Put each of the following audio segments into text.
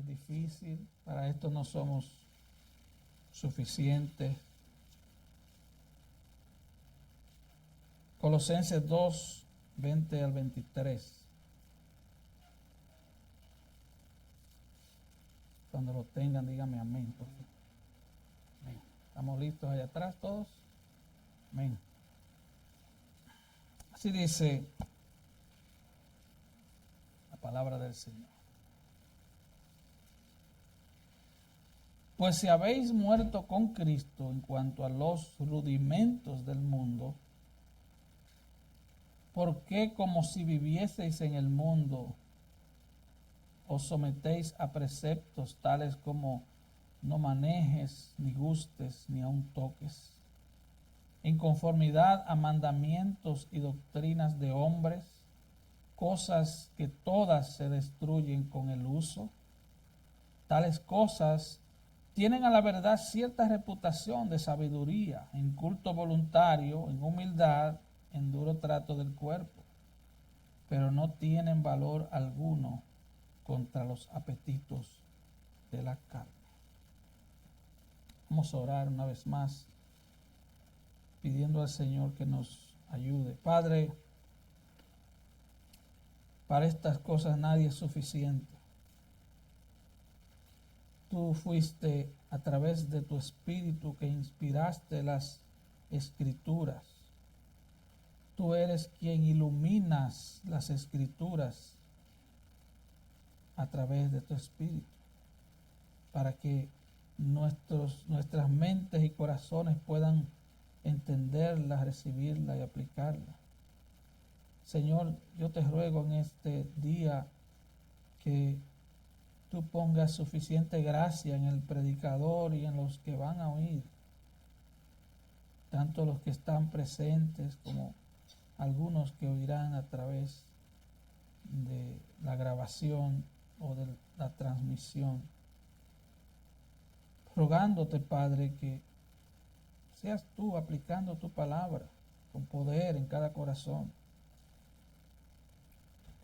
es difícil, para esto no somos suficientes. Colosenses 2, 20 al 23. Cuando lo tengan, díganme amén. Amén. ¿Estamos listos allá atrás todos? Amén. Así dice la palabra del Señor. Pues si habéis muerto con Cristo en cuanto a los rudimentos del mundo, ¿por qué como si vivieseis en el mundo os sometéis a preceptos tales como no manejes, ni gustes, ni aun toques, en conformidad a mandamientos y doctrinas de hombres, cosas que todas se destruyen con el uso? Tales cosas tienen a la verdad cierta reputación de sabiduría, en culto voluntario, en humildad, en duro trato del cuerpo, pero no tienen valor alguno contra los apetitos de la carne. Vamos a orar una vez más, pidiendo al Señor que nos ayude. Padre, para estas cosas nadie es suficiente. Tú fuiste a través de tu Espíritu que inspiraste las Escrituras. Tú eres quien iluminas las Escrituras a través de tu Espíritu, para que nuestras mentes y corazones puedan entenderla, recibirla y aplicarla. Señor, yo te ruego en este día que tú pongas suficiente gracia en el predicador y en los que van a oír, tanto los que están presentes como algunos que oirán a través de la grabación o de la transmisión. Rogándote, Padre, que seas tú aplicando tu palabra con poder en cada corazón,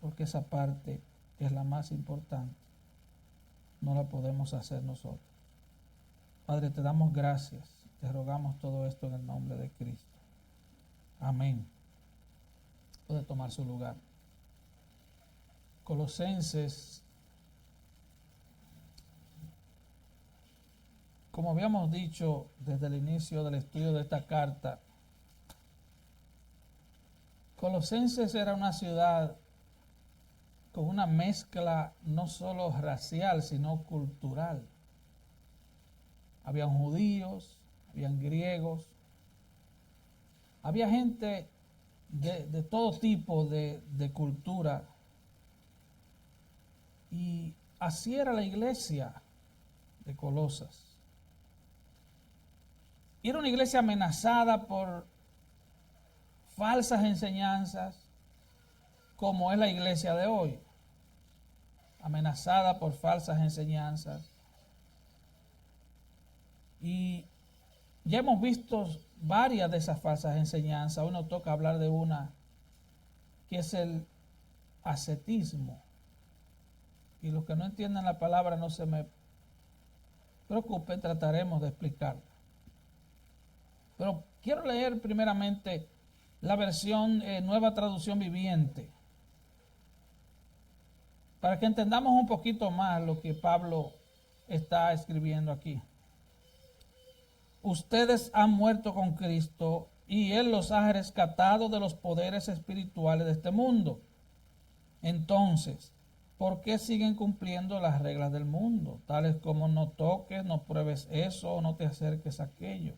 porque esa parte, que es la más importante, no la podemos hacer nosotros. Padre, te damos gracias, te rogamos todo esto en el nombre de Cristo. Amén. Puede tomar su lugar. Colosenses, como habíamos dicho desde el inicio del estudio de esta carta, Colosenses era una ciudad con una mezcla no solo racial, sino cultural. Habían judíos, habían griegos, había gente de todo tipo de cultura. Y así era la iglesia de Colosas. Y era una iglesia amenazada por falsas enseñanzas, como es la iglesia de hoy, amenazada por falsas enseñanzas. Y ya hemos visto varias de esas falsas enseñanzas. Hoy nos toca hablar de una, que es el ascetismo. Y los que no entiendan la palabra, no se me preocupen, trataremos de explicarla. Pero quiero leer primeramente la versión Nueva Traducción Viviente, para que entendamos un poquito más lo que Pablo está escribiendo aquí. Ustedes han muerto con Cristo y Él los ha rescatado de los poderes espirituales de este mundo. Entonces, ¿por qué siguen cumpliendo las reglas del mundo? Tales como no toques, no pruebes eso o no te acerques a aquello.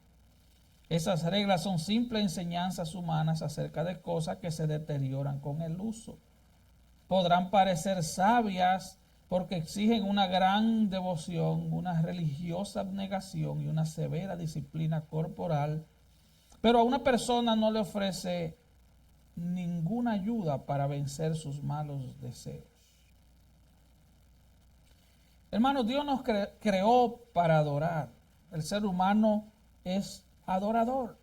Esas reglas son simples enseñanzas humanas acerca de cosas que se deterioran con el uso. Podrán parecer sabias porque exigen una gran devoción, una religiosa abnegación y una severa disciplina corporal, pero a una persona no le ofrece ninguna ayuda para vencer sus malos deseos. Hermanos, Dios nos creó para adorar. El ser humano es adorador.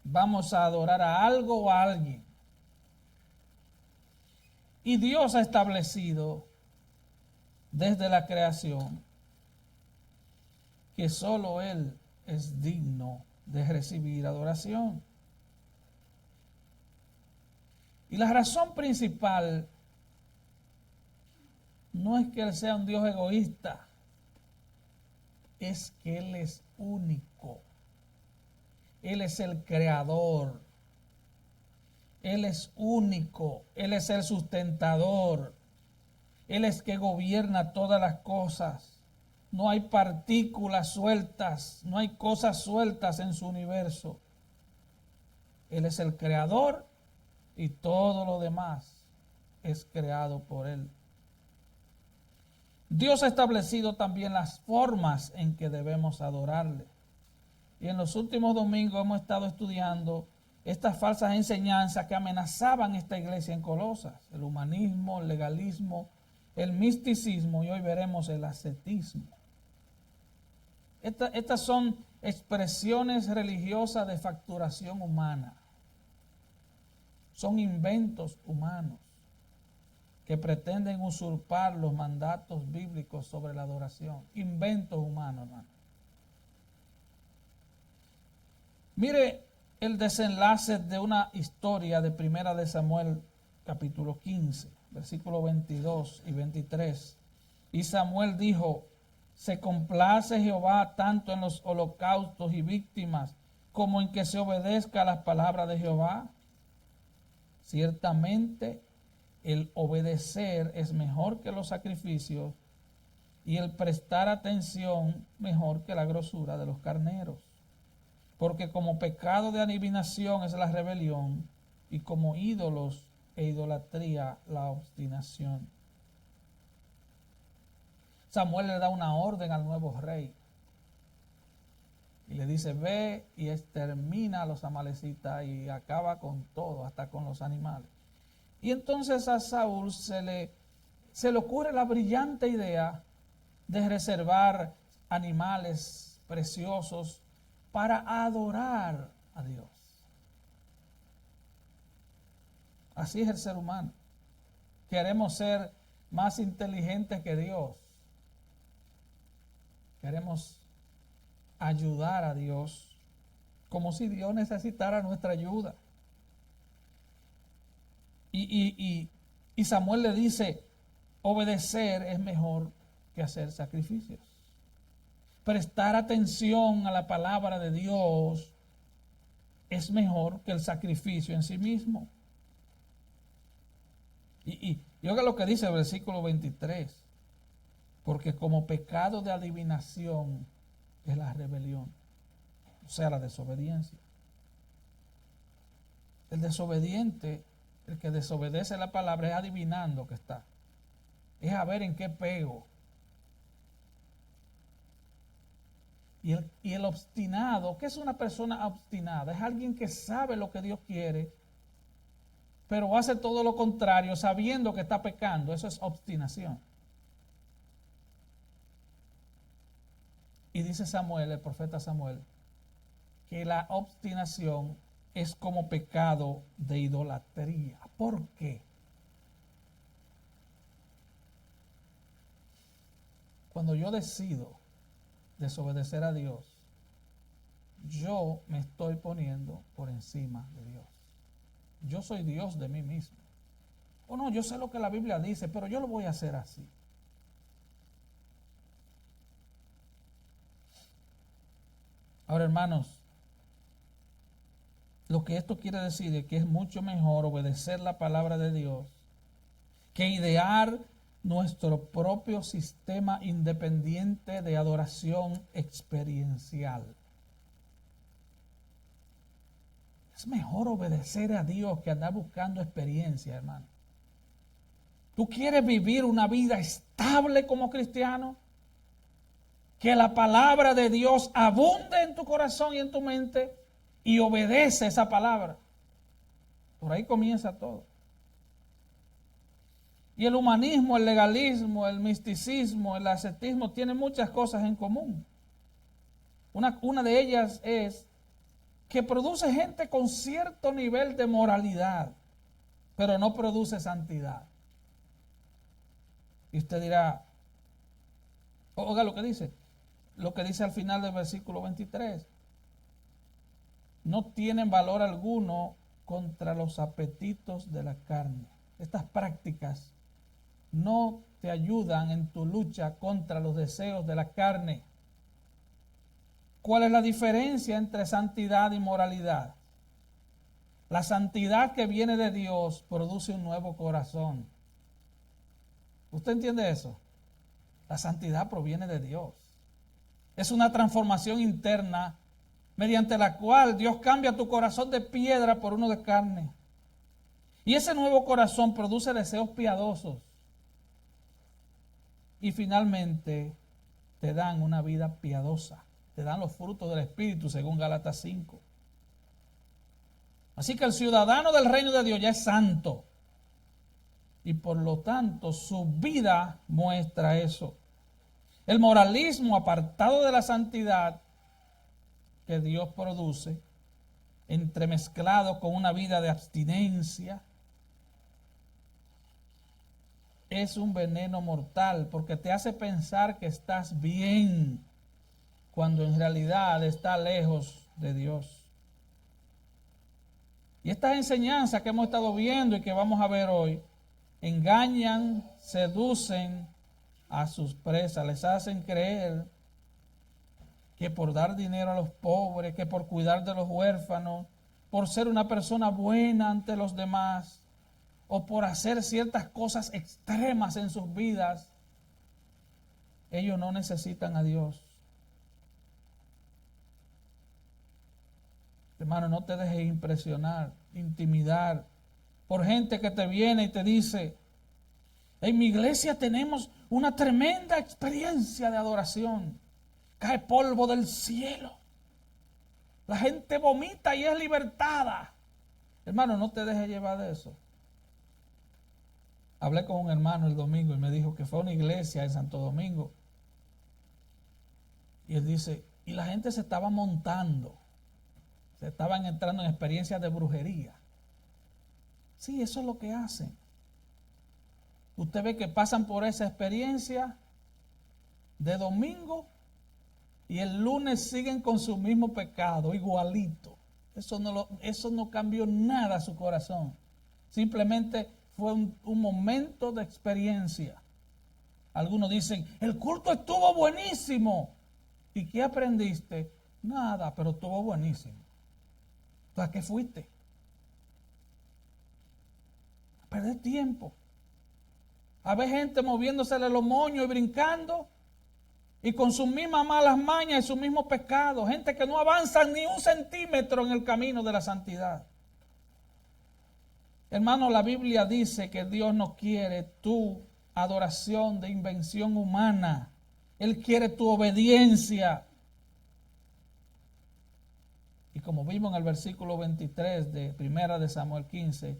Vamos a adorar a algo o a alguien. Y Dios ha establecido desde la creación, que solo Él es digno de recibir adoración. Y la razón principal no es que Él sea un Dios egoísta, es que Él es único. Él es el creador. Él es único. Él es el sustentador. Él es que gobierna todas las cosas. No hay partículas sueltas, no hay cosas sueltas en su universo. Él es el creador y todo lo demás es creado por Él. Dios ha establecido también las formas en que debemos adorarle. Y en los últimos domingos hemos estado estudiando estas falsas enseñanzas que amenazaban esta iglesia en Colosas: el humanismo, el legalismo, el misticismo, y hoy veremos el ascetismo. Estas son expresiones religiosas de facturación humana. Son inventos humanos que pretenden usurpar los mandatos bíblicos sobre la adoración. Inventos humanos, hermano. Mire el desenlace de una historia de Primera de Samuel, capítulo 15, versículos 22 y 23. Y Samuel dijo: ¿se complace Jehová tanto en los holocaustos y víctimas como en que se obedezca a las palabras de Jehová? Ciertamente el obedecer es mejor que los sacrificios, y el prestar atención mejor que la grosura de los carneros. Porque como pecado de adivinación es la rebelión, y como ídolos e idolatría la obstinación. Samuel le da una orden al nuevo rey y le dice: ve y extermina a los amalecitas y acaba con todo, hasta con los animales. Y entonces a Saúl se le ocurre la brillante idea de reservar animales preciosos para adorar a Dios. Así es el ser humano. Queremos ser más inteligentes que Dios. Queremos ayudar a Dios como si Dios necesitara nuestra ayuda. Y Samuel le dice: obedecer es mejor que hacer sacrificios. Prestar atención a la palabra de Dios es mejor que el sacrificio en sí mismo. Y oiga lo que dice el versículo 23. Porque como pecado de adivinación es la rebelión, o sea, la desobediencia. El desobediente, el que desobedece la palabra, es adivinando que está. Es a ver en qué pego. Y el obstinado, ¿qué es una persona obstinada? Es alguien que sabe lo que Dios quiere, pero hace todo lo contrario sabiendo que está pecando. Eso es obstinación. Y dice Samuel, el profeta Samuel, que la obstinación es como pecado de idolatría. ¿Por qué? Cuando yo decido desobedecer a Dios, yo me estoy poniendo por encima de Dios. Yo soy Dios de mí mismo. O no, yo sé lo que la Biblia dice, pero yo lo voy a hacer así. Ahora, hermanos, lo que esto quiere decir es que es mucho mejor obedecer la palabra de Dios que idear nuestro propio sistema independiente de adoración experiencial. Es mejor obedecer a Dios que andar buscando experiencia, hermano. ¿Tú quieres vivir una vida estable como cristiano? Que la palabra de Dios abunde en tu corazón y en tu mente, y obedece esa palabra. Por ahí comienza todo. Y el humanismo, el legalismo, el misticismo, el ascetismo tienen muchas cosas en común. Una de ellas es que produce gente con cierto nivel de moralidad, pero no produce santidad. Y usted dirá: Oiga lo que dice al final del versículo 23. No tienen valor alguno contra los apetitos de la carne. Estas prácticas no te ayudan en tu lucha contra los deseos de la carne. ¿Cuál es la diferencia entre santidad y moralidad? La santidad que viene de Dios produce un nuevo corazón. ¿Usted entiende eso? La santidad proviene de Dios. Es una transformación interna mediante la cual Dios cambia tu corazón de piedra por uno de carne. Y ese nuevo corazón produce deseos piadosos. Y finalmente te dan una vida piadosa. Te dan los frutos del Espíritu según Gálatas 5. Así que el ciudadano del reino de Dios ya es santo. Y por lo tanto su vida muestra eso. El moralismo apartado de la santidad que Dios produce, entremezclado con una vida de abstinencia, es un veneno mortal porque te hace pensar que estás bien cuando en realidad está lejos de Dios. Y estas enseñanzas que hemos estado viendo y que vamos a ver hoy, engañan, seducen a sus presas, les hacen creer que por dar dinero a los pobres, que por cuidar de los huérfanos, por ser una persona buena ante los demás, o por hacer ciertas cosas extremas en sus vidas, ellos no necesitan a Dios. Hermano, no te dejes impresionar, intimidar por gente que te viene y te dice: en mi iglesia tenemos una tremenda experiencia de adoración. Cae polvo del cielo. La gente vomita y es libertada. Hermano, no te dejes llevar de eso. Hablé con un hermano el domingo y me dijo que fue a una iglesia en Santo Domingo. Y él dice, y la gente se estaba montando. Se estaban entrando en experiencias de brujería. Sí, eso es lo que hacen. Usted ve que pasan por esa experiencia de domingo y el lunes siguen con su mismo pecado, igualito. Eso no cambió nada a su corazón. Simplemente fue un momento de experiencia. Algunos dicen, el culto estuvo buenísimo. ¿Y qué aprendiste? Nada, pero estuvo buenísimo. ¿Para qué fuiste? A perder tiempo. A ver gente moviéndosele los moños y brincando y con sus mismas malas mañas y sus mismos pecados. Gente que no avanza ni un centímetro en el camino de la santidad. Hermano, la Biblia dice que Dios no quiere tu adoración de invención humana. Él quiere tu obediencia. Y como vimos en el versículo 23 de 1 de Samuel 15,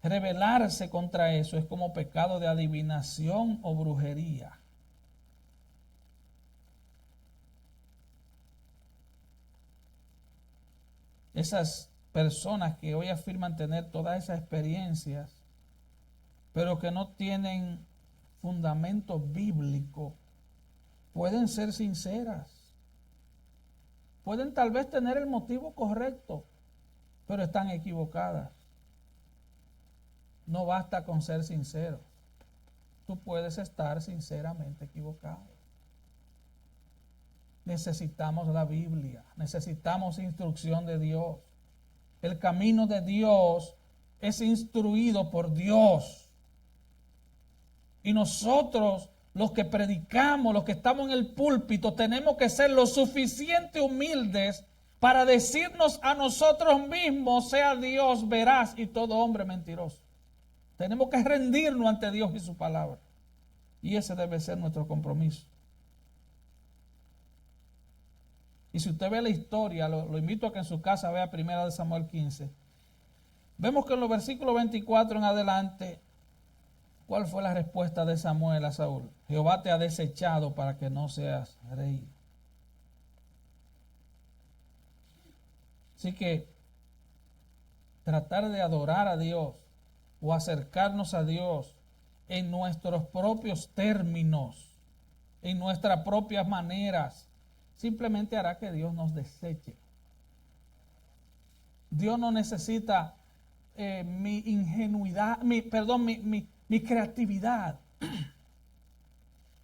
rebelarse contra eso es como pecado de adivinación o brujería. Esas personas que hoy afirman tener todas esas experiencias, pero que no tienen fundamento bíblico, pueden ser sinceras. Pueden tal vez tener el motivo correcto, pero están equivocadas. No basta con ser sincero. Tú puedes estar sinceramente equivocado. Necesitamos la Biblia, necesitamos instrucción de Dios. El camino de Dios es instruido por Dios. Y nosotros, los que predicamos, los que estamos en el púlpito, tenemos que ser lo suficiente humildes para decirnos a nosotros mismos, sea Dios veraz y todo hombre mentiroso. Tenemos que rendirnos ante Dios y su palabra. Y ese debe ser nuestro compromiso. Y si usted ve la historia, lo invito a que en su casa vea 1 de Samuel 15. Vemos que en los versículos 24 en adelante, ¿cuál fue la respuesta de Samuel a Saúl? Jehová te ha desechado para que no seas rey. Así que tratar de adorar a Dios o acercarnos a Dios en nuestros propios términos en nuestras propias maneras, simplemente hará que Dios nos deseche. Dios no necesita mi ingenuidad, mi creatividad.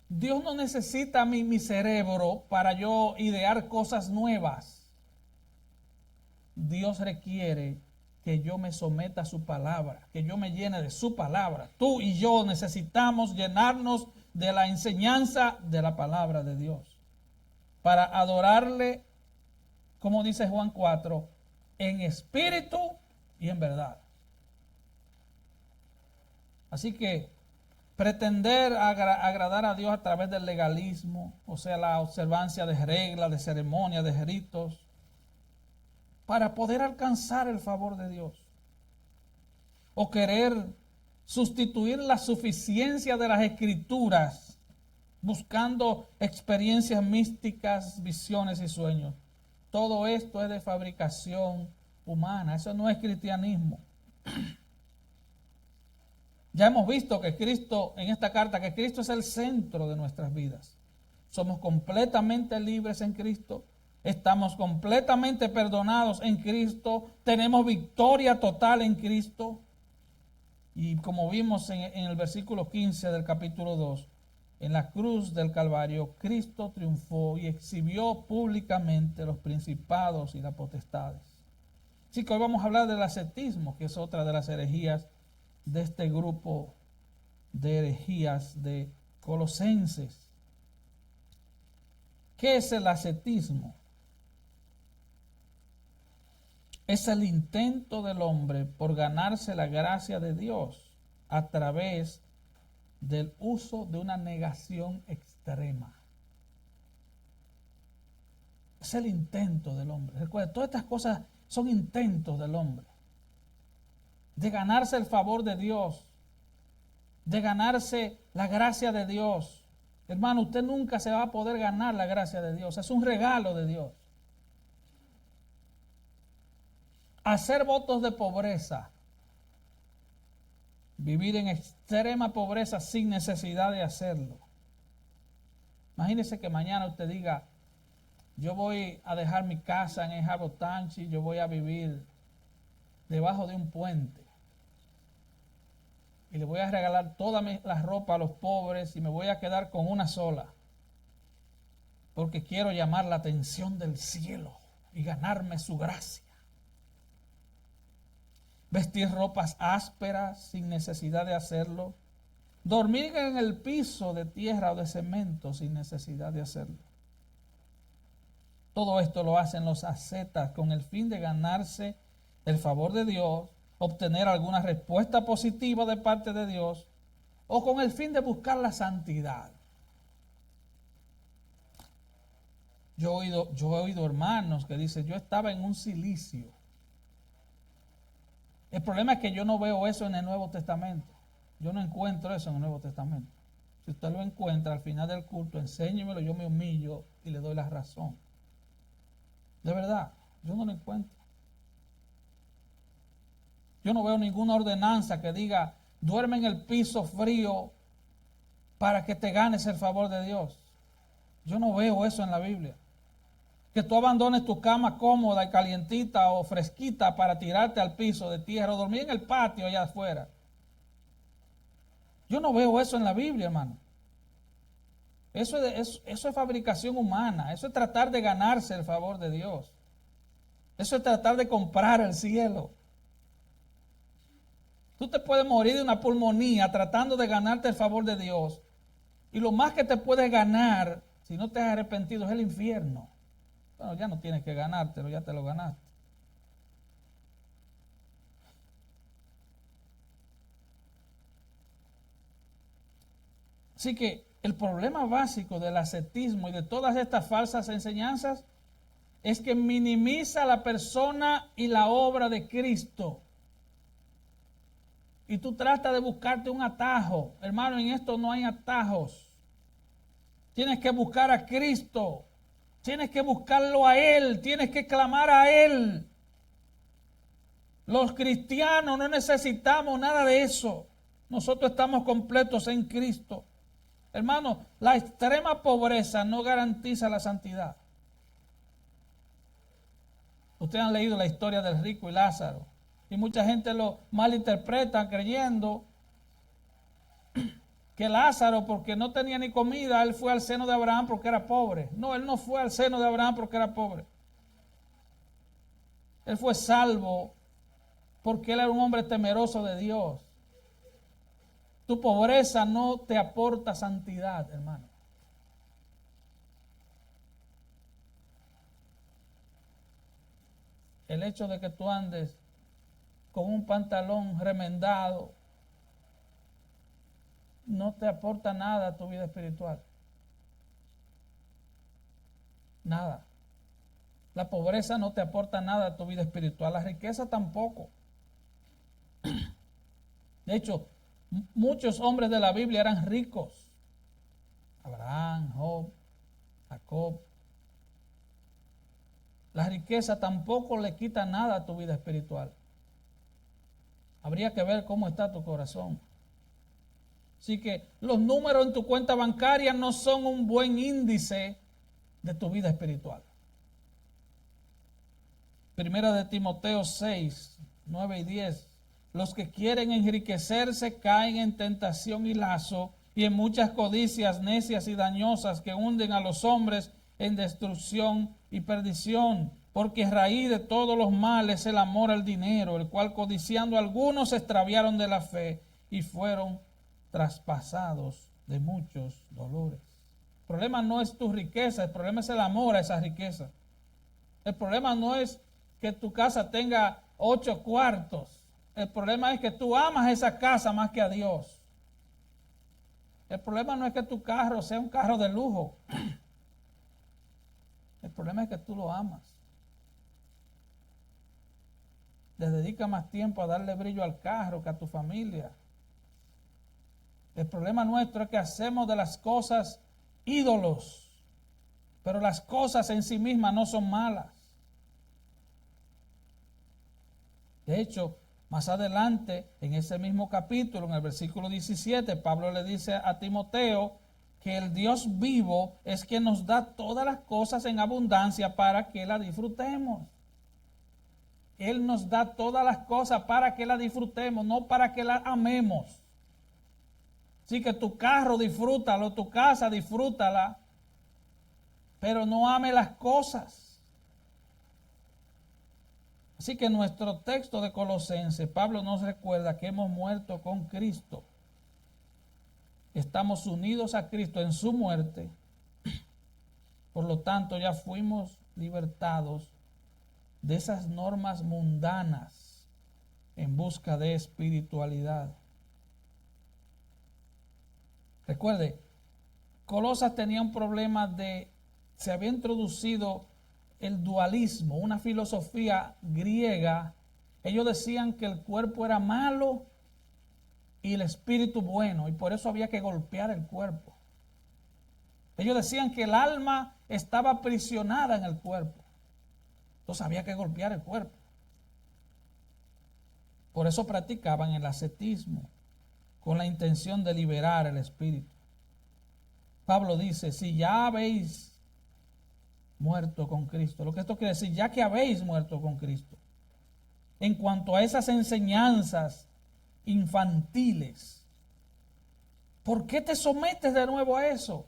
Dios no necesita mi cerebro para yo idear cosas nuevas. Dios requiere que yo me someta a su palabra, que yo me llene de su palabra. Tú y yo necesitamos llenarnos de la enseñanza de la palabra de Dios para adorarle, como dice Juan 4, en espíritu y en verdad. Así que pretender agradar a Dios a través del legalismo, o sea, la observancia de reglas, de ceremonias, de ritos, para poder alcanzar el favor de Dios, o querer sustituir la suficiencia de las Escrituras buscando experiencias místicas, visiones y sueños. Todo esto es de fabricación humana, eso no es cristianismo. Ya hemos visto que Cristo, en esta carta, que Cristo es el centro de nuestras vidas. Somos completamente libres en Cristo, estamos completamente perdonados en Cristo, tenemos victoria total en Cristo. Y como vimos en el versículo 15 del capítulo 2, en la cruz del Calvario, Cristo triunfó y exhibió públicamente los principados y las potestades. Así que hoy vamos a hablar del ascetismo, que es otra de las herejías de este grupo de herejías de Colosenses. ¿Qué es el ascetismo? Es el intento del hombre por ganarse la gracia de Dios a través del uso de una negación extrema. Es el intento del hombre. Recuerda, todas estas cosas son intentos del hombre de ganarse el favor de Dios, de ganarse la gracia de Dios. Hermano, usted nunca se va a poder ganar la gracia de Dios. Es un regalo de Dios. Hacer votos de pobreza, vivir en extrema pobreza sin necesidad de hacerlo. Imagínese que mañana usted diga, yo voy a dejar mi casa en el Jabotanchi, yo voy a vivir debajo de un puente y le voy a regalar toda la ropa a los pobres y me voy a quedar con una sola porque quiero llamar la atención del cielo y ganarme su gracia. Vestir ropas ásperas sin necesidad de hacerlo. Dormir en el piso de tierra o de cemento sin necesidad de hacerlo. Todo esto lo hacen los ascetas con el fin de ganarse el favor de Dios, obtener alguna respuesta positiva de parte de Dios o con el fin de buscar la santidad. Yo he oído hermanos que dicen, yo estaba en un cilicio. El problema es que yo no veo eso en el Nuevo Testamento. Yo no encuentro eso en el Nuevo Testamento. Si usted lo encuentra al final del culto, enséñemelo, yo me humillo y le doy la razón. De verdad, yo no lo encuentro. Yo no veo ninguna ordenanza que diga, duerme en el piso frío para que te ganes el favor de Dios. Yo no veo eso en la Biblia. Que tú abandones tu cama cómoda y calientita o fresquita para tirarte al piso de tierra o dormir en el patio allá afuera. Yo no veo eso en la Biblia, hermano. Eso es fabricación humana. Eso es tratar de ganarse el favor de Dios. Eso es tratar de comprar el cielo. Tú te puedes morir de una pulmonía tratando de ganarte el favor de Dios. Y lo más que te puedes ganar, si no te has arrepentido, es el infierno. Bueno, ya no tienes que ganártelo, ya te lo ganaste. Así que el problema básico del ascetismo y de todas estas falsas enseñanzas es que minimiza la persona y la obra de Cristo. Y tú tratas de buscarte un atajo. Hermano, en esto no hay atajos. Tienes que buscar a Cristo. Tienes que buscarlo a Él. Tienes que clamar a Él. Los cristianos no necesitamos nada de eso. Nosotros estamos completos en Cristo. Hermano, la extrema pobreza no garantiza la santidad. Ustedes han leído la historia del rico y Lázaro. Y mucha gente lo malinterpreta creyendo que Lázaro, porque no tenía ni comida, él fue al seno de Abraham porque era pobre. No, él no fue al seno de Abraham porque era pobre. Él fue salvo porque él era un hombre temeroso de Dios. Tu pobreza no te aporta santidad, hermano. El hecho de que tú andes con un pantalón remendado no te aporta nada a tu vida espiritual. Nada. La pobreza no te aporta nada a tu vida espiritual. La riqueza tampoco. De hecho, muchos hombres de la Biblia eran ricos. Abraham, Job, Jacob. La riqueza tampoco le quita nada a tu vida espiritual. Habría que ver cómo está tu corazón. Así que los números en tu cuenta bancaria no son un buen índice de tu vida espiritual. Primera de Timoteo 6, 9 y 10. Los que quieren enriquecerse caen en tentación y lazo y en muchas codicias necias y dañosas que hunden a los hombres en destrucción y perdición, porque raíz de todos los males es el amor al dinero, el cual codiciando algunos se extraviaron de la fe y fueron traspasados de muchos dolores. El problema no es tu riqueza, el problema es el amor a esa riqueza. El problema no es que tu casa tenga 8 cuartos. El problema es que tú amas esa casa más que a Dios. El problema no es que tu carro sea un carro de lujo. El problema es que tú lo amas. Le dedica más tiempo a darle brillo al carro que a tu familia. El problema nuestro es que hacemos de las cosas ídolos, pero las cosas en sí mismas no son malas. De hecho, más adelante, en ese mismo capítulo, en el versículo 17, Pablo le dice a Timoteo que el Dios vivo es quien nos da todas las cosas en abundancia para que las disfrutemos. Él nos da todas las cosas para que las disfrutemos, no para que las amemos. Así que tu carro disfrútalo, tu casa disfrútala, pero no ame las cosas. Así que en nuestro texto de Colosenses, Pablo nos recuerda que hemos muerto con Cristo. Estamos unidos a Cristo en su muerte. Por lo tanto, ya fuimos libertados de esas normas mundanas en busca de espiritualidad. Recuerde, Colosas tenía un problema se había introducido el dualismo, una filosofía griega. Ellos decían que el cuerpo era malo y el espíritu bueno, y por eso había que golpear el cuerpo. Ellos decían que el alma estaba aprisionada en el cuerpo, entonces había que golpear el cuerpo. Por eso practicaban el ascetismo, con la intención de liberar el espíritu. Pablo dice, si ya habéis muerto con Cristo, lo que esto quiere decir, ya que habéis muerto con Cristo, en cuanto a esas enseñanzas infantiles, ¿por qué te sometes de nuevo a eso?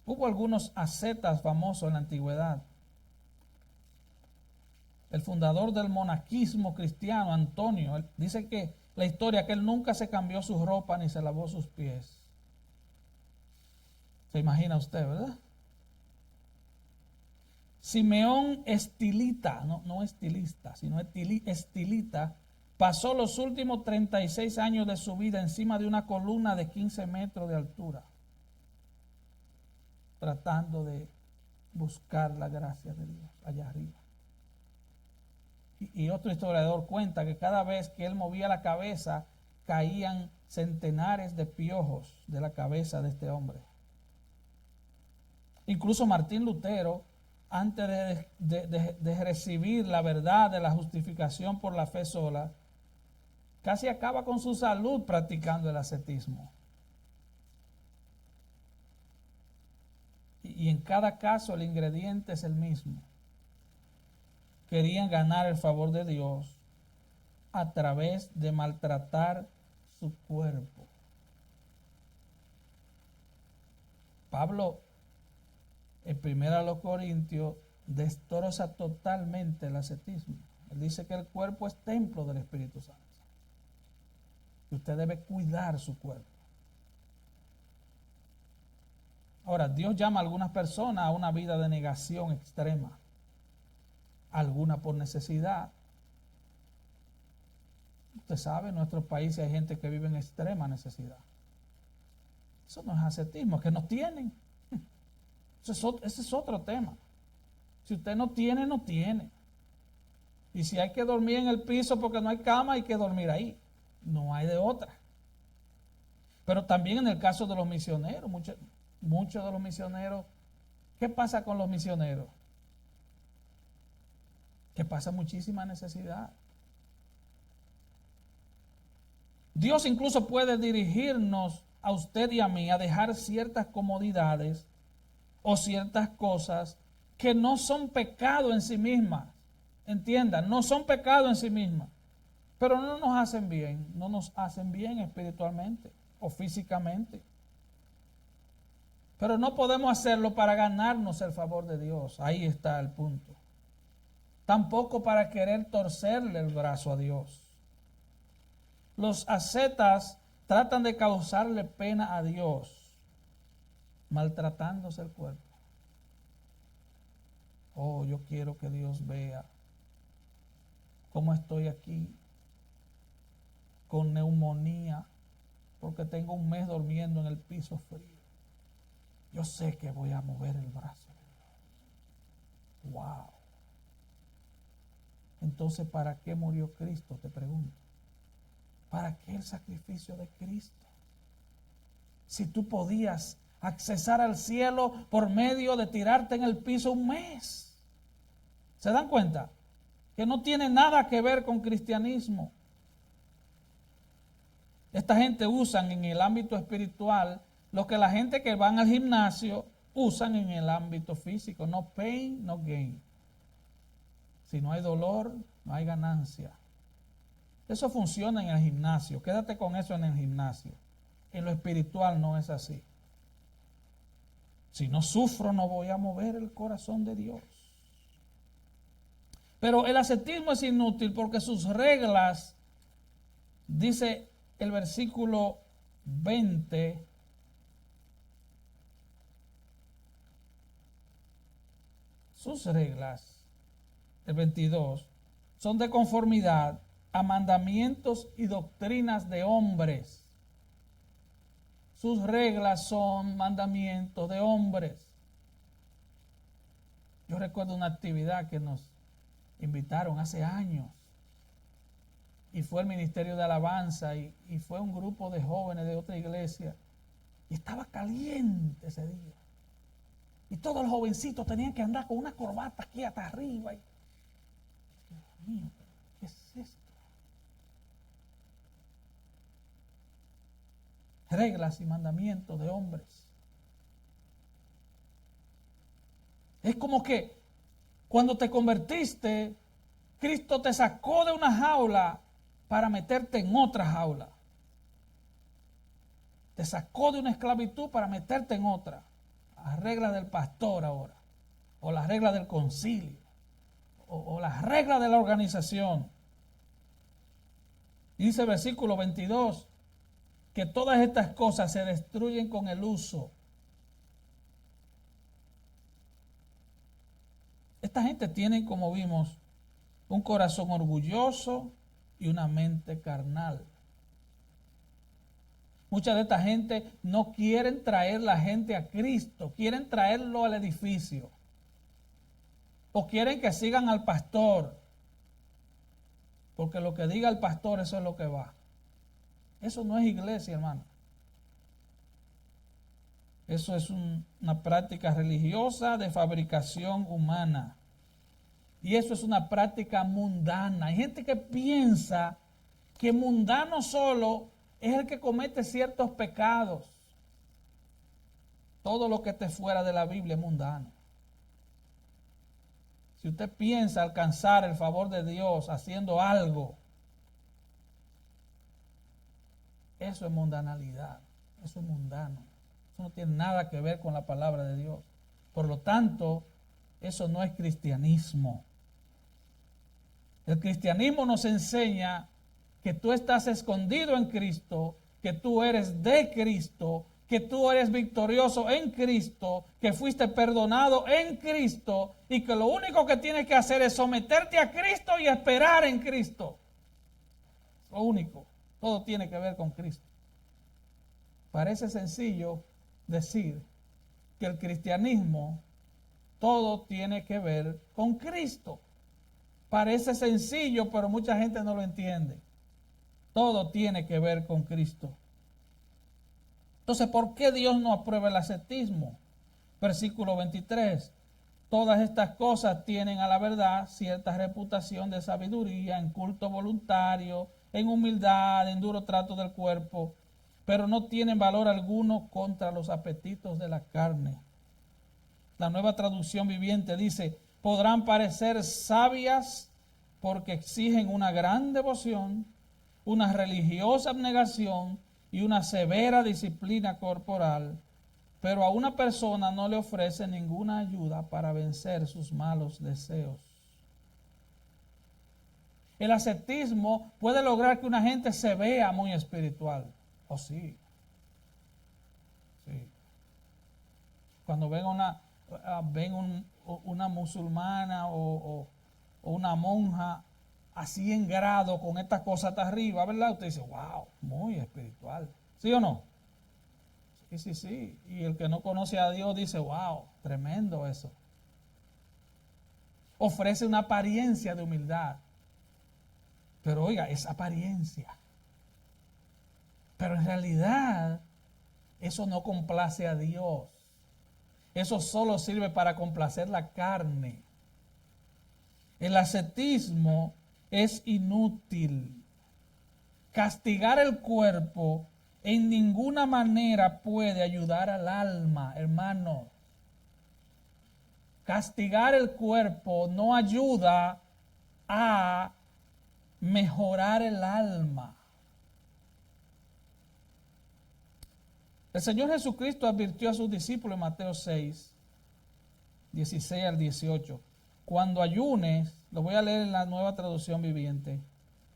Hubo algunos ascetas famosos en la antigüedad. El fundador del monaquismo cristiano, Antonio, dice que la historia que él nunca se cambió su ropa ni se lavó sus pies. Se imagina usted, ¿verdad? Simeón Estilita, no estilista, sino Estilita, pasó los últimos 36 años de su vida encima de una columna de 15 metros de altura, tratando de buscar la gracia de Dios allá arriba. Y otro historiador cuenta que cada vez que él movía la cabeza, caían centenares de piojos de la cabeza de este hombre. Incluso Martín Lutero, antes de recibir la verdad de la justificación por la fe sola, casi acaba con su salud practicando el ascetismo. Y en cada caso el ingrediente es el mismo. Querían ganar el favor de Dios a través de maltratar su cuerpo. Pablo, en 1 Corintios, destroza totalmente el ascetismo. Él dice que el cuerpo es templo del Espíritu Santo. Y usted debe cuidar su cuerpo. Ahora, Dios llama a algunas personas a una vida de negación extrema. Alguna por necesidad. Usted sabe, en nuestros países hay gente que vive en extrema necesidad. Eso no es ascetismo, es que no tienen. Ese es otro tema. Si usted no tiene, no tiene. Y si hay que dormir en el piso porque no hay cama, hay que dormir ahí. No hay de otra. Pero también en el caso de los misioneros, muchos de los misioneros, ¿qué pasa con los misioneros? Que pasa muchísima necesidad. Dios incluso puede dirigirnos a usted y a mí a dejar ciertas comodidades o ciertas cosas que no son pecado en sí mismas. Entiendan, no son pecado en sí mismas, pero no nos hacen bien, no nos hacen bien espiritualmente o físicamente. Pero no podemos hacerlo para ganarnos el favor de Dios. Ahí está el punto. Tampoco para querer torcerle el brazo a Dios. Los ascetas tratan de causarle pena a Dios, maltratándose el cuerpo. Oh, yo quiero que Dios vea cómo estoy aquí con neumonía porque tengo un mes durmiendo en el piso frío. Yo sé que voy a mover el brazo. Wow. Entonces, ¿para qué murió Cristo? Te pregunto. ¿Para qué el sacrificio de Cristo? Si tú podías accesar al cielo por medio de tirarte en el piso un mes. ¿Se dan cuenta? Que no tiene nada que ver con cristianismo. Esta gente usan en el ámbito espiritual lo que la gente que van al gimnasio usan en el ámbito físico. No pain, no gain. Si no hay dolor, no hay ganancia. Eso funciona en el gimnasio. Quédate con eso en el gimnasio. En lo espiritual no es así. Si no sufro, no voy a mover el corazón de Dios. Pero el ascetismo es inútil porque sus reglas, dice el versículo 20, sus reglas, el 22, son de conformidad a mandamientos y doctrinas de hombres. Sus reglas son mandamientos de hombres. Yo recuerdo una actividad que nos invitaron hace años y fue el Ministerio de Alabanza y fue un grupo de jóvenes de otra iglesia y estaba caliente ese día y todos los jovencitos tenían que andar con una corbata aquí hasta arriba y, Dios mío, ¿qué es esto? Reglas y mandamientos de hombres. Es como que cuando te convertiste, Cristo te sacó de una jaula para meterte en otra jaula. Te sacó de una esclavitud para meterte en otra. Las reglas del pastor ahora, o las reglas del concilio, o las reglas de la organización. Dice el versículo 22, que todas estas cosas se destruyen con el uso. Esta gente tiene, como vimos, un corazón orgulloso y una mente carnal. Mucha de esta gente no quieren traer la gente a Cristo, quieren traerlo al edificio. O quieren que sigan al pastor, porque lo que diga el pastor, eso es lo que va. Eso no es iglesia, hermano. Eso es una práctica religiosa de fabricación humana. Y eso es una práctica mundana. Hay gente que piensa que mundano solo es el que comete ciertos pecados. Todo lo que esté fuera de la Biblia es mundano. Si usted piensa alcanzar el favor de Dios haciendo algo, eso es mundanalidad, eso es mundano. Eso no tiene nada que ver con la palabra de Dios. Por lo tanto, eso no es cristianismo. El cristianismo nos enseña que tú estás escondido en Cristo, que tú eres de Cristo, que tú eres victorioso en Cristo, que fuiste perdonado en Cristo y que lo único que tienes que hacer es someterte a Cristo y esperar en Cristo. Lo único. Todo tiene que ver con Cristo. Parece sencillo decir que el cristianismo todo tiene que ver con Cristo. Parece sencillo, pero mucha gente no lo entiende. Todo tiene que ver con Cristo. Entonces, ¿por qué Dios no aprueba el ascetismo? Versículo 23. Todas estas cosas tienen a la verdad cierta reputación de sabiduría, en culto voluntario, en humildad, en duro trato del cuerpo, pero no tienen valor alguno contra los apetitos de la carne. La Nueva Traducción Viviente dice, podrán parecer sabias porque exigen una gran devoción, una religiosa abnegación y una severa disciplina corporal, pero a una persona no le ofrece ninguna ayuda para vencer sus malos deseos. El ascetismo puede lograr que una gente se vea muy espiritual. Oh, sí. Sí. Cuando ven una musulmana o una monja a 100 grados con esta cosa hasta arriba, ¿verdad? Usted dice, wow, muy espiritual. ¿Sí o no? Sí, sí, sí. Y el que no conoce a Dios dice, wow, tremendo eso. Ofrece una apariencia de humildad. Pero oiga, es apariencia. Pero en realidad, eso no complace a Dios. Eso solo sirve para complacer la carne. El ascetismo es inútil. Castigar el cuerpo en ninguna manera puede ayudar al alma, hermano. Castigar el cuerpo no ayuda a mejorar el alma. El Señor Jesucristo advirtió a sus discípulos en Mateo 6, 16 al 18. Cuando ayunes, lo voy a leer en la Nueva Traducción Viviente.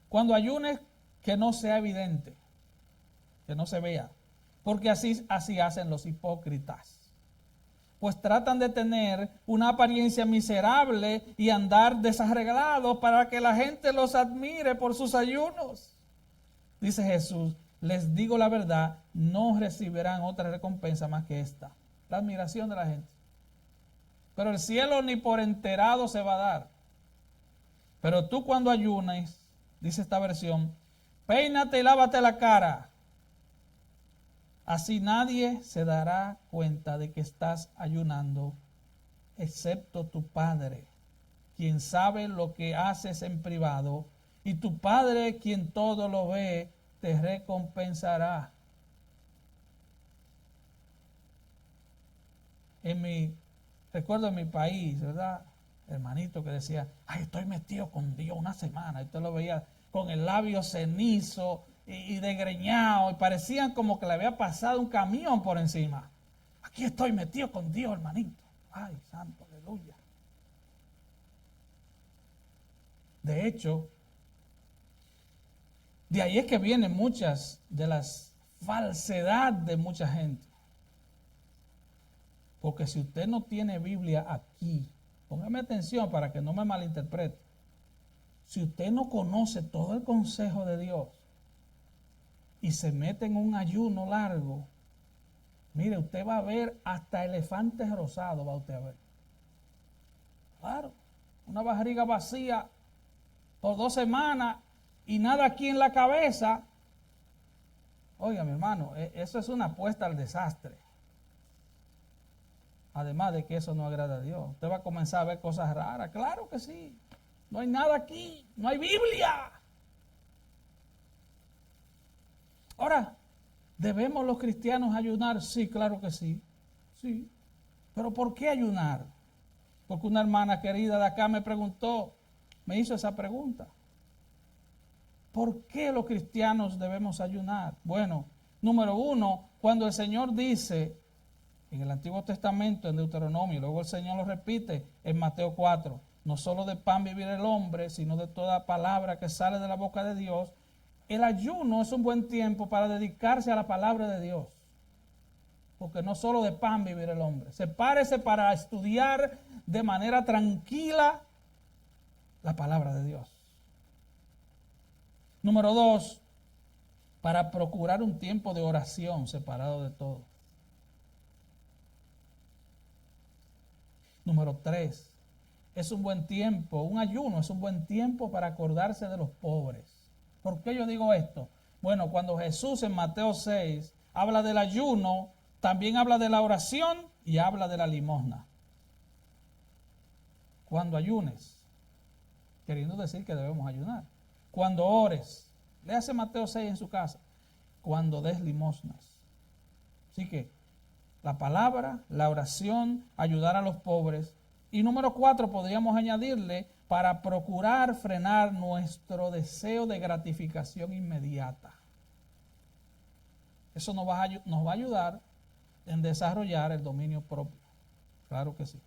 Cuando ayunes, que no sea evidente, que no se vea, porque así hacen los hipócritas. Pues tratan de tener una apariencia miserable y andar desarreglados para que la gente los admire por sus ayunos. Dice Jesús, les digo la verdad, no recibirán otra recompensa más que esta, la admiración de la gente. Pero el cielo ni por enterado se va a dar. Pero tú cuando ayunes, dice esta versión, peínate y lávate la cara. Así nadie se dará cuenta de que estás ayunando, excepto tu Padre, quien sabe lo que haces en privado, y tu Padre, quien todo lo ve, te recompensará. Recuerdo en mi país, ¿verdad? Hermanito que decía, ay, estoy metido con Dios una semana. Y usted lo veía con el labio cenizo y desgreñado, y parecían como que le había pasado un camión por encima. Aquí estoy metido con Dios, hermanito. Ay, santo, aleluya. De hecho, de ahí es que vienen muchas de las falsedades de mucha gente. Porque si usted no tiene Biblia aquí, póngame atención para que no me malinterprete. Si usted no conoce todo el consejo de Dios y se mete en un ayuno largo, mire, usted va a ver hasta elefantes rosados, va usted a ver. Claro, una barriga vacía por 2 semanas y nada aquí en la cabeza. Oiga, mi hermano, eso es una apuesta al desastre. Además de que eso no agrada a Dios. Usted va a comenzar a ver cosas raras. Claro que sí. No hay nada aquí. No hay Biblia. Ahora, ¿debemos los cristianos ayunar? Sí, claro que sí. Sí. Pero ¿por qué ayunar? Porque una hermana querida de acá me preguntó, me hizo esa pregunta. ¿Por qué los cristianos debemos ayunar? Bueno, número uno, cuando el Señor dice en el Antiguo Testamento, en Deuteronomio, y luego el Señor lo repite en Mateo 4, no solo de pan vivir el hombre, sino de toda palabra que sale de la boca de Dios. El ayuno es un buen tiempo para dedicarse a la palabra de Dios. Porque no solo de pan vivir el hombre. Sepárese para estudiar de manera tranquila la palabra de Dios. Número 2, para procurar un tiempo de oración separado de todo. Número 3, es un buen tiempo, un ayuno es un buen tiempo para acordarse de los pobres. ¿Por qué yo digo esto? Bueno, cuando Jesús en Mateo 6 habla del ayuno, también habla de la oración y habla de la limosna. Cuando ayunes, queriendo decir que debemos ayunar. Cuando ores, léase Mateo 6 en su casa. Cuando des limosnas. Así que la palabra, la oración, ayudar a los pobres. Y número 4, podríamos añadirle, para procurar frenar nuestro deseo de gratificación inmediata. Eso nos va a ayudar en desarrollar el dominio propio. Claro que sí.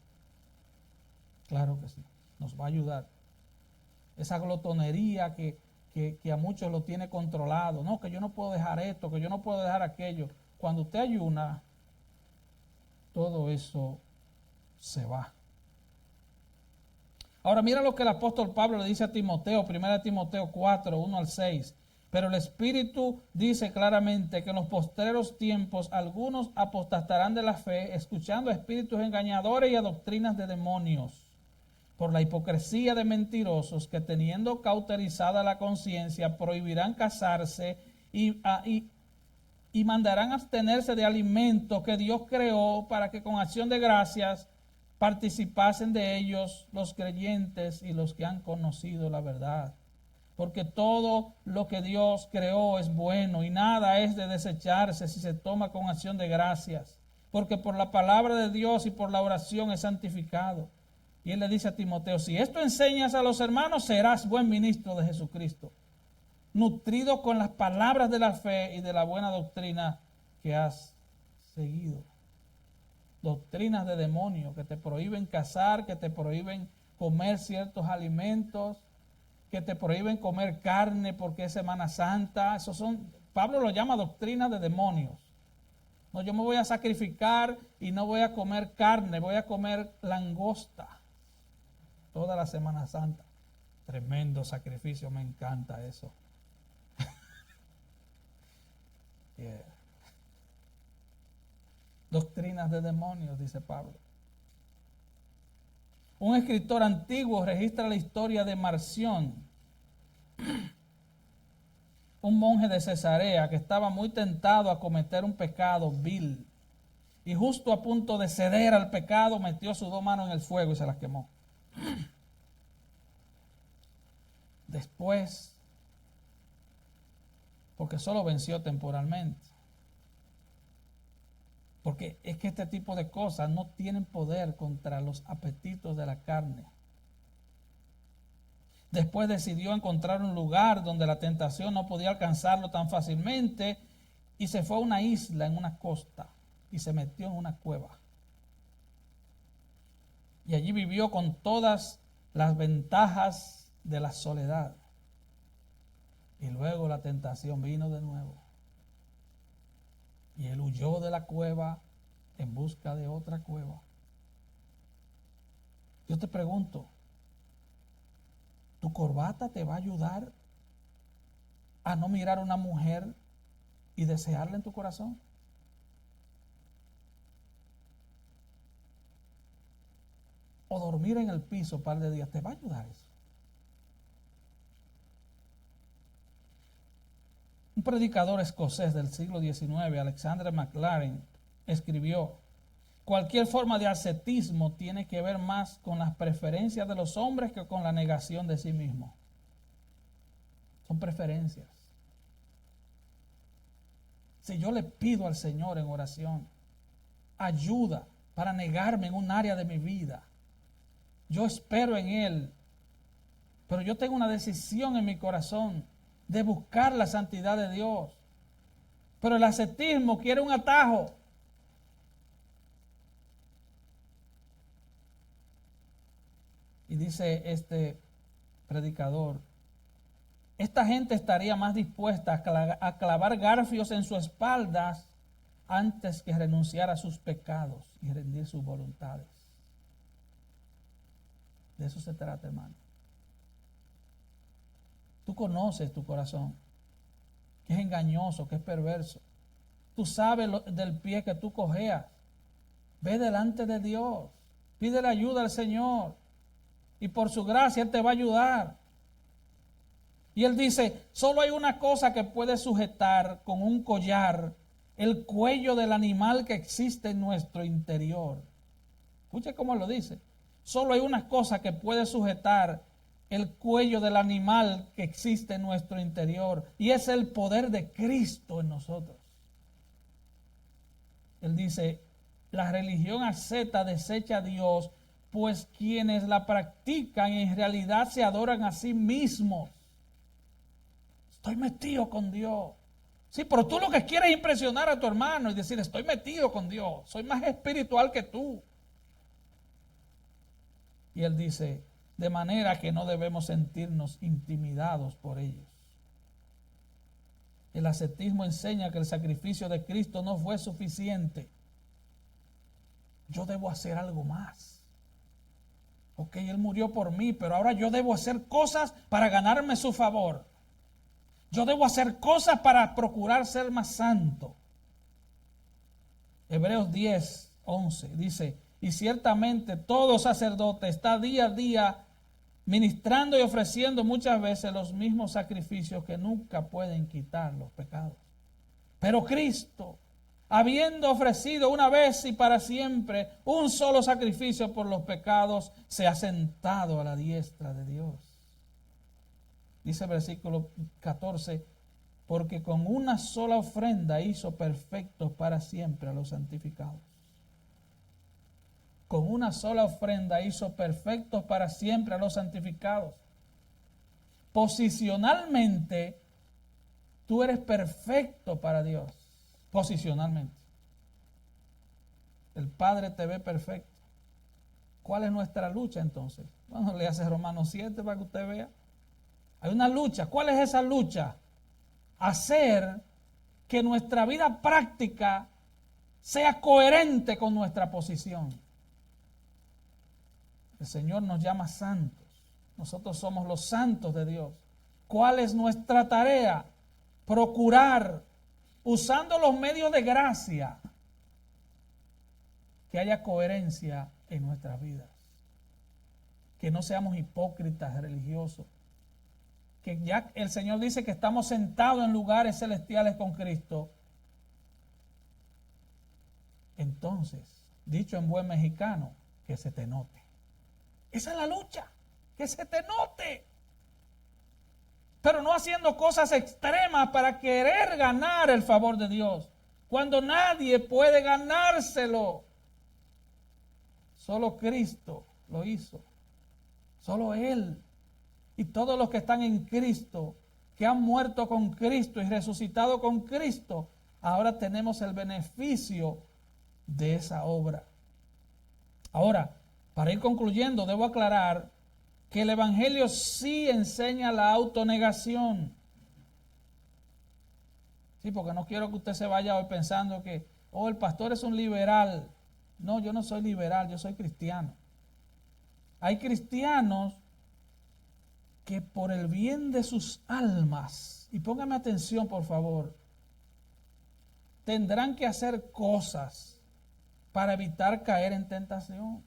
Claro que sí. Nos va a ayudar. Esa glotonería que a muchos lo tiene controlado. No, que yo no puedo dejar esto, que yo no puedo dejar aquello. Cuando usted ayuna, todo eso se va. Ahora mira lo que el apóstol Pablo le dice a Timoteo, 1 Timoteo 4, 1 al 6. Pero el Espíritu dice claramente que en los postreros tiempos algunos apostatarán de la fe, escuchando a espíritus engañadores y a doctrinas de demonios, por la hipocresía de mentirosos que, teniendo cauterizada la conciencia, prohibirán casarse y mandarán abstenerse de alimentos que Dios creó para que con acción de gracias participasen de ellos los creyentes y los que han conocido la verdad. Porque todo lo que Dios creó es bueno y nada es de desecharse si se toma con acción de gracias. Porque por la palabra de Dios y por la oración es santificado. Y él le dice a Timoteo, si esto enseñas a los hermanos, serás buen ministro de Jesucristo, nutrido con las palabras de la fe y de la buena doctrina que has seguido. Doctrinas de demonios que te prohíben casar, que te prohíben comer ciertos alimentos, que te prohíben comer carne porque es Semana Santa. Esos son, Pablo lo llama doctrinas de demonios. No, yo me voy a sacrificar y no voy a comer carne, voy a comer langosta toda la Semana Santa. Tremendo sacrificio, me encanta eso. Yeah. Doctrinas de demonios, dice Pablo. Un escritor antiguo registra la historia de Marción, un monje de Cesarea que estaba muy tentado a cometer un pecado vil y justo a punto de ceder al pecado metió sus dos manos en el fuego y se las quemó. Después, porque solo venció temporalmente. Porque es que este tipo de cosas no tienen poder contra los apetitos de la carne. Después decidió encontrar un lugar donde la tentación no podía alcanzarlo tan fácilmente y se fue a una isla en una costa y se metió en una cueva. Y allí vivió con todas las ventajas de la soledad. Y luego la tentación vino de nuevo. Y él huyó de la cueva en busca de otra cueva. Yo te pregunto, ¿tu corbata te va a ayudar a no mirar a una mujer y desearla en tu corazón? O dormir en el piso un par de días, ¿te va a ayudar eso? Un predicador escocés del siglo XIX, Alexander MacLaren, escribió: cualquier forma de ascetismo tiene que ver más con las preferencias de los hombres que con la negación de sí mismo. Son preferencias. Si yo le pido al Señor en oración ayuda para negarme en un área de mi vida, yo espero en Él, pero yo tengo una decisión en mi corazón de buscar la santidad de Dios. Pero el ascetismo quiere un atajo. Y dice este predicador, esta gente estaría más dispuesta a clavar garfios en sus espaldas antes que renunciar a sus pecados y rendir sus voluntades. De eso se trata, hermano. Tú conoces tu corazón, que es engañoso, que es perverso. Tú sabes del pie que tú cojeas. Ve delante de Dios, pídele ayuda al Señor y por su gracia Él te va a ayudar. Y Él dice, solo hay una cosa que puede sujetar con un collar el cuello del animal que existe en nuestro interior. Escuche cómo lo dice. Solo hay una cosa que puede sujetar el cuello del animal que existe en nuestro interior, y es el poder de Cristo en nosotros. Él dice, la religión asceta desecha a Dios, pues quienes la practican en realidad se adoran a sí mismos. Estoy metido con Dios. Sí, pero tú lo que quieres es impresionar a tu hermano y decir, estoy metido con Dios, soy más espiritual que tú. Y Él dice, de manera que no debemos sentirnos intimidados por ellos. El ascetismo enseña que el sacrificio de Cristo no fue suficiente. Yo debo hacer algo más. Ok, Él murió por mí, pero ahora yo debo hacer cosas para ganarme su favor. Yo debo hacer cosas para procurar ser más santo. Hebreos 10:11 dice, y ciertamente todo sacerdote está día a día ministrando y ofreciendo muchas veces los mismos sacrificios que nunca pueden quitar los pecados. Pero Cristo, habiendo ofrecido una vez y para siempre un solo sacrificio por los pecados, se ha sentado a la diestra de Dios. Dice el versículo 14, porque con una sola ofrenda hizo perfectos para siempre a los santificados. Con una sola ofrenda hizo perfectos para siempre a los santificados. Posicionalmente, tú eres perfecto para Dios. Posicionalmente. El Padre te ve perfecto. ¿Cuál es nuestra lucha entonces? Bueno, le hace Romanos 7 para que usted vea. Hay una lucha. ¿Cuál es esa lucha? Hacer que nuestra vida práctica sea coherente con nuestra posición. El Señor nos llama santos. Nosotros somos los santos de Dios. ¿Cuál es nuestra tarea? Procurar, usando los medios de gracia, que haya coherencia en nuestras vidas. Que no seamos hipócritas religiosos. Que ya el Señor dice que estamos sentados en lugares celestiales con Cristo. Entonces, dicho en buen mexicano, que se te note. Esa es la lucha, que se te note. Pero no haciendo cosas extremas para querer ganar el favor de Dios, cuando nadie puede ganárselo. Solo Cristo lo hizo. Solo Él. Y todos los que están en Cristo, que han muerto con Cristo y resucitado con Cristo, ahora tenemos el beneficio de esa obra. Ahora, para ir concluyendo, debo aclarar que el Evangelio sí enseña la autonegación. Sí, porque no quiero que usted se vaya hoy pensando que, oh, el pastor es un liberal. No, yo no soy liberal, yo soy cristiano. Hay cristianos que por el bien de sus almas, y póngame atención por favor, tendrán que hacer cosas para evitar caer en tentación.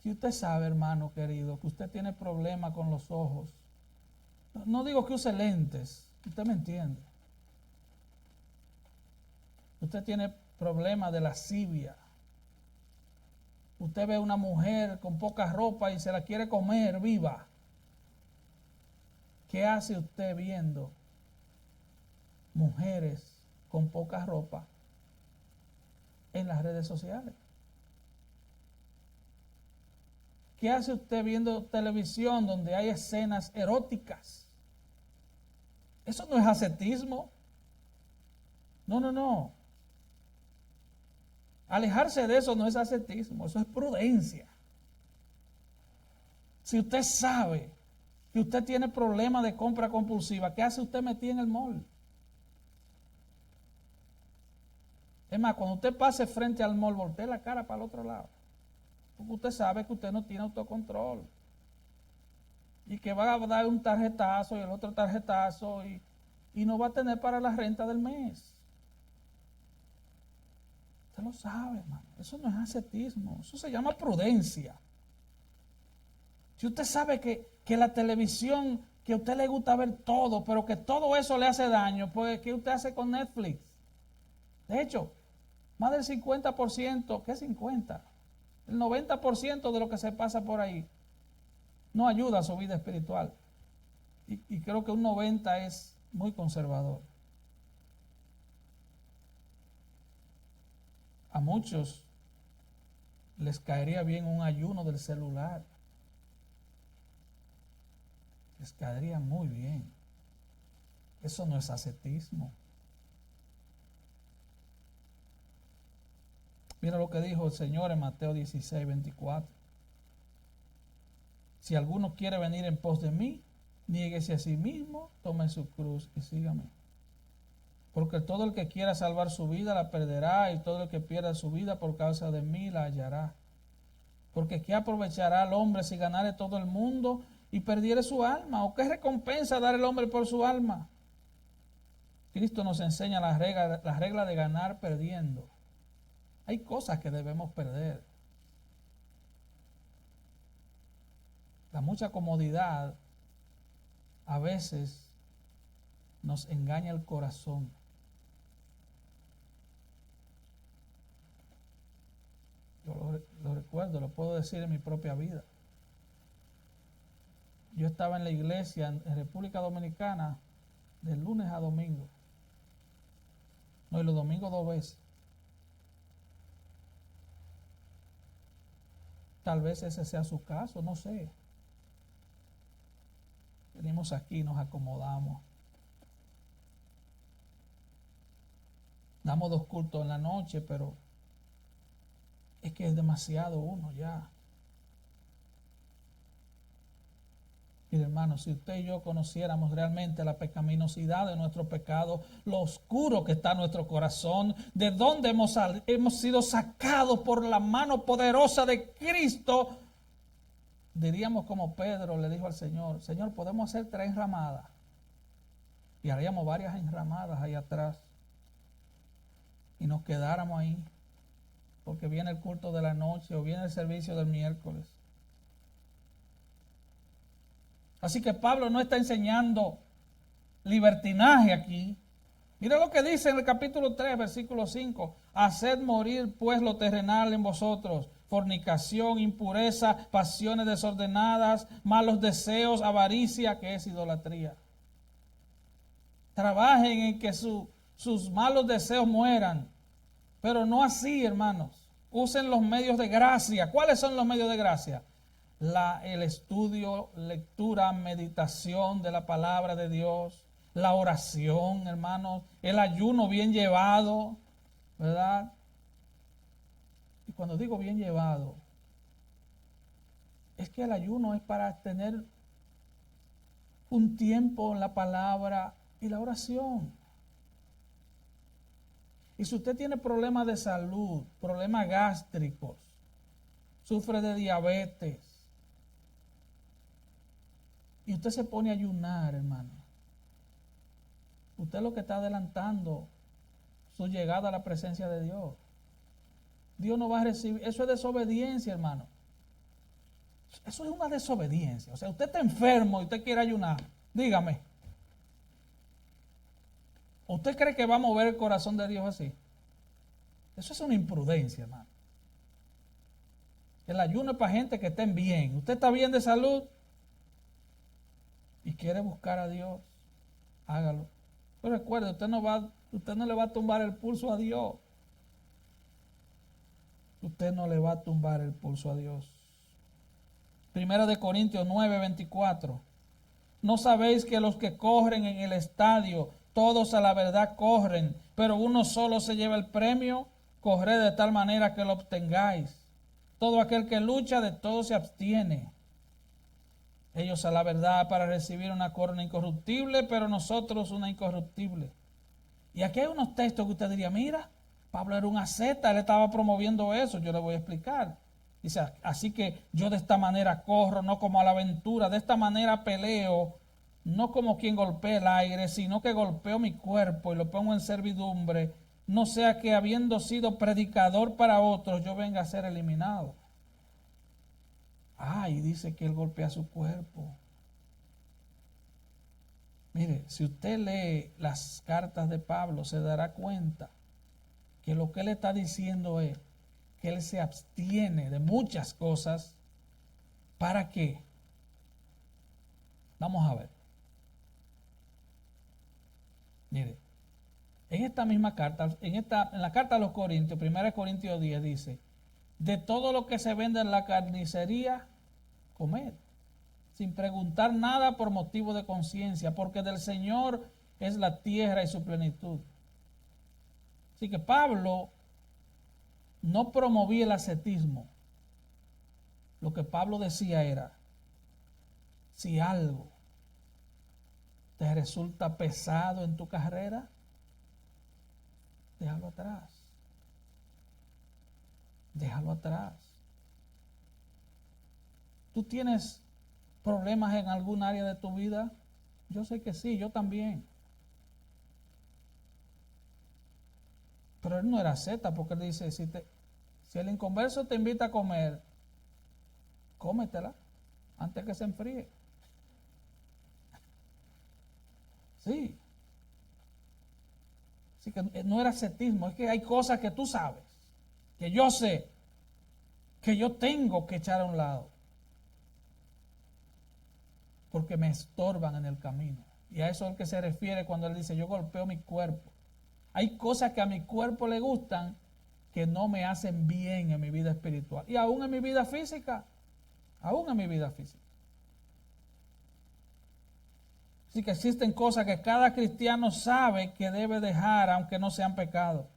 Si usted sabe, hermano querido, que usted tiene problemas con los ojos, no digo que use lentes, usted me entiende. Usted tiene problemas de lascivia. Usted ve una mujer con poca ropa y se la quiere comer viva. ¿Qué hace usted viendo mujeres con poca ropa en las redes sociales. ¿Qué hace usted viendo televisión donde hay escenas eróticas? Eso no es ascetismo. No, no, no. Alejarse de eso no es ascetismo, eso es prudencia. Si usted sabe que usted tiene problemas de compra compulsiva, ¿qué hace usted metido en el mall? Es más, cuando usted pase frente al mall, voltee la cara para el otro lado. Porque usted sabe que usted no tiene autocontrol. Y que va a dar un tarjetazo y el otro tarjetazo y no va a tener para la renta del mes. Usted lo sabe, hermano. Eso no es ascetismo, eso se llama prudencia. Si usted sabe que la televisión, que a usted le gusta ver todo, pero que todo eso le hace daño, pues ¿qué usted hace con Netflix? De hecho, más del 50%, ¿qué 50%? El 90% de lo que se pasa por ahí no ayuda a su vida espiritual. Y creo que un 90% es muy conservador. A muchos les caería bien un ayuno del celular. Les caería muy bien. Eso no es ascetismo. Mira lo que dijo el Señor en Mateo 16:24. Si alguno quiere venir en pos de mí, niéguese a sí mismo, tome su cruz y sígame. Porque todo el que quiera salvar su vida la perderá, y todo el que pierda su vida por causa de mí la hallará. Porque ¿qué aprovechará el hombre si ganare todo el mundo y perdiere su alma? ¿O qué recompensa dar el hombre por su alma? Cristo nos enseña la regla de ganar perdiendo. Hay cosas que debemos perder. La mucha comodidad a veces nos engaña el corazón. Yo lo recuerdo, lo puedo decir en mi propia vida. Yo estaba en la iglesia en República Dominicana de lunes a domingo. No, y los domingos 2 veces. Tal vez ese sea su caso, no sé. Venimos aquí, nos acomodamos. Damos 2 cultos en la noche, pero es que es demasiado uno ya. Y hermanos, si usted y yo conociéramos realmente la pecaminosidad de nuestro pecado, lo oscuro que está en nuestro corazón, de dónde hemos sido sacados por la mano poderosa de Cristo, diríamos como Pedro le dijo al Señor: Señor, podemos hacer 3 enramadas. Y haríamos varias enramadas ahí atrás. Y nos quedáramos ahí, porque viene el culto de la noche o viene el servicio del miércoles. Así que Pablo no está enseñando libertinaje aquí. Mira lo que dice en el capítulo 3, versículo 5. Haced morir pues lo terrenal en vosotros: fornicación, impureza, pasiones desordenadas, malos deseos, avaricia, que es idolatría. Trabajen en que sus malos deseos mueran, pero no así, hermanos. Usen los medios de gracia. ¿Cuáles son los medios de gracia? El estudio, lectura, meditación de la palabra de Dios, la oración, hermanos, el ayuno bien llevado, ¿verdad? Y cuando digo bien llevado, es que el ayuno es para tener un tiempo en la palabra y la oración. Y si usted tiene problemas de salud, problemas gástricos, sufre de diabetes, y usted se pone a ayunar, hermano, usted lo que está adelantando su llegada a la presencia de Dios. Dios no va a recibir. Eso es desobediencia, hermano. Eso es una desobediencia. O sea, usted está enfermo y usted quiere ayunar. Dígame. ¿Usted cree que va a mover el corazón de Dios así? Eso es una imprudencia, hermano. El ayuno es para gente que estén bien. Usted está bien de salud y quiere buscar a Dios, hágalo. Pero recuerde, usted no le va a tumbar el pulso a Dios. Usted no le va a tumbar el pulso a Dios. Primera de Corintios 9:24. ¿No sabéis que los que corren en el estadio, todos a la verdad corren, pero uno solo se lleva el premio? Corred de tal manera que lo obtengáis. Todo aquel que lucha, de todo se abstiene. Ellos a la verdad para recibir una corona incorruptible, pero nosotros una incorruptible. Y aquí hay unos textos que usted diría, mira, Pablo era un asceta, él estaba promoviendo eso, yo le voy a explicar. Dice, así que yo de esta manera corro, no como a la aventura, de esta manera peleo, no como quien golpea el aire, sino que golpeo mi cuerpo y lo pongo en servidumbre, no sea que habiendo sido predicador para otros, yo venga a ser eliminado. Y dice que él golpea su cuerpo. Mire, si usted lee las cartas de Pablo, se dará cuenta que lo que él está diciendo es que él se abstiene de muchas cosas. ¿Para qué? Vamos a ver. Mire, en esta misma carta, en la carta a los Corintios, 1 Corintios 10 dice, de todo lo que se vende en la carnicería, comed, sin preguntar nada por motivo de conciencia, porque del Señor es la tierra y su plenitud. Así que Pablo no promovía el ascetismo. Lo que Pablo decía era, si algo te resulta pesado en tu carrera, déjalo atrás. Déjalo atrás. ¿Tú tienes problemas en algún área de tu vida? Yo sé que sí, yo también. Pero él no era asceta, porque él dice, si el inconverso te invita a comer, cómetela antes que se enfríe. Sí. Así que no era ascetismo, es que hay cosas que tú sabes, que yo sé, que yo tengo que echar a un lado, porque me estorban en el camino. Y a eso es el que se refiere cuando él dice, yo golpeo mi cuerpo. Hay cosas que a mi cuerpo le gustan que no me hacen bien en mi vida espiritual. Y aún en mi vida física. Aún en mi vida física. Así que existen cosas que cada cristiano sabe que debe dejar, aunque no sean pecados.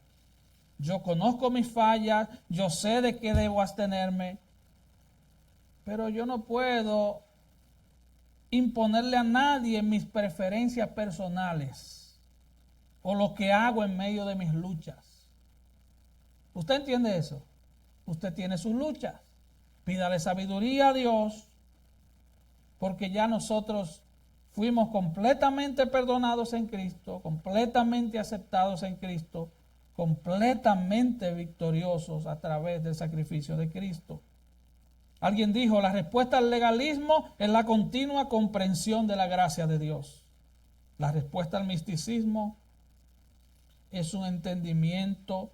Yo conozco mis fallas, yo sé de qué debo abstenerme, pero yo no puedo imponerle a nadie mis preferencias personales o lo que hago en medio de mis luchas. ¿Usted entiende eso? Usted tiene sus luchas. Pídale sabiduría a Dios, porque ya nosotros fuimos completamente perdonados en Cristo, completamente aceptados en Cristo, completamente victoriosos a través del sacrificio de Cristo. Alguien dijo, la respuesta al legalismo es la continua comprensión de la gracia de Dios. La respuesta al misticismo es un entendimiento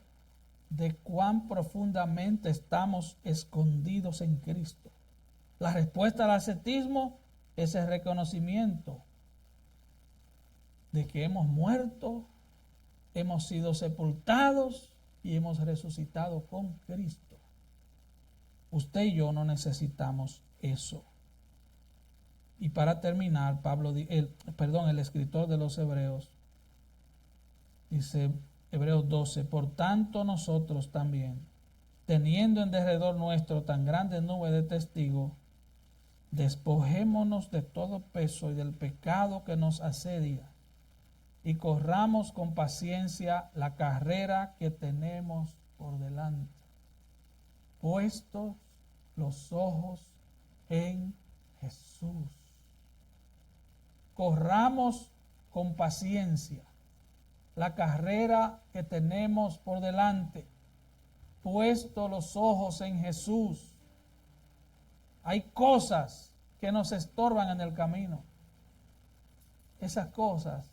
de cuán profundamente estamos escondidos en Cristo. La respuesta al ascetismo es el reconocimiento de que hemos muerto, hemos sido sepultados y hemos resucitado con Cristo. Usted y yo no necesitamos eso. Y para terminar, el escritor de los Hebreos dice, Hebreos 12, por tanto nosotros también, teniendo en derredor nuestro tan grande nube de testigos, despojémonos de todo peso y del pecado que nos asedia, y corramos con paciencia la carrera que tenemos por delante, puestos los ojos en Jesús. Corramos con paciencia la carrera que tenemos por delante, puesto los ojos en Jesús. Hay cosas que nos estorban en el camino. Esas cosas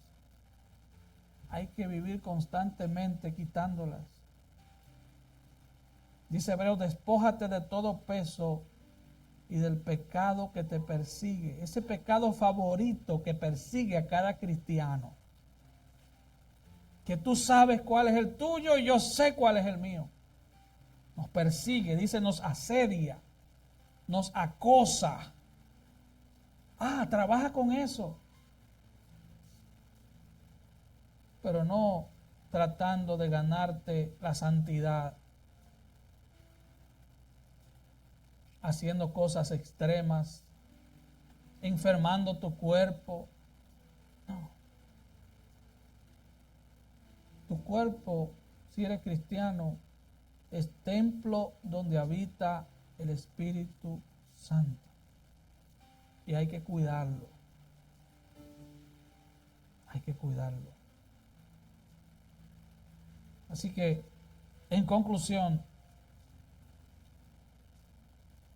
hay que vivir constantemente quitándolas. Dice Hebreos, despójate de todo peso y del pecado que te persigue. Ese pecado favorito que persigue a cada cristiano. que tú sabes cuál es el tuyo y yo sé cuál es el mío. Nos persigue, dice, nos asedia, nos acosa. Trabaja con eso. Pero no tratando de ganarte la santidad, haciendo cosas extremas, enfermando tu cuerpo. No. Tu cuerpo, si eres cristiano, es templo donde habita el Espíritu Santo. Y hay que cuidarlo. Hay que cuidarlo. Así que, en conclusión,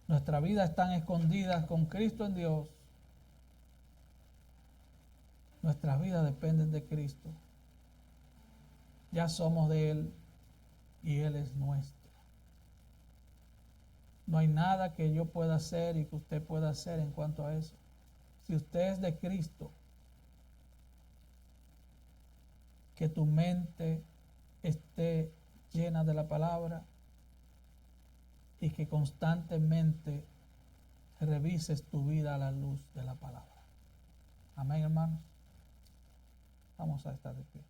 nuestra vida está escondida con Cristo en Dios. Nuestras vidas dependen de Cristo. Ya somos de Él y Él es nuestro. No hay nada que yo pueda hacer y que usted pueda hacer en cuanto a eso. Si usted es de Cristo, que tu mente esté llena de la palabra y que constantemente revises tu vida a la luz de la palabra. Amén, hermanos. Vamos a estar de pie.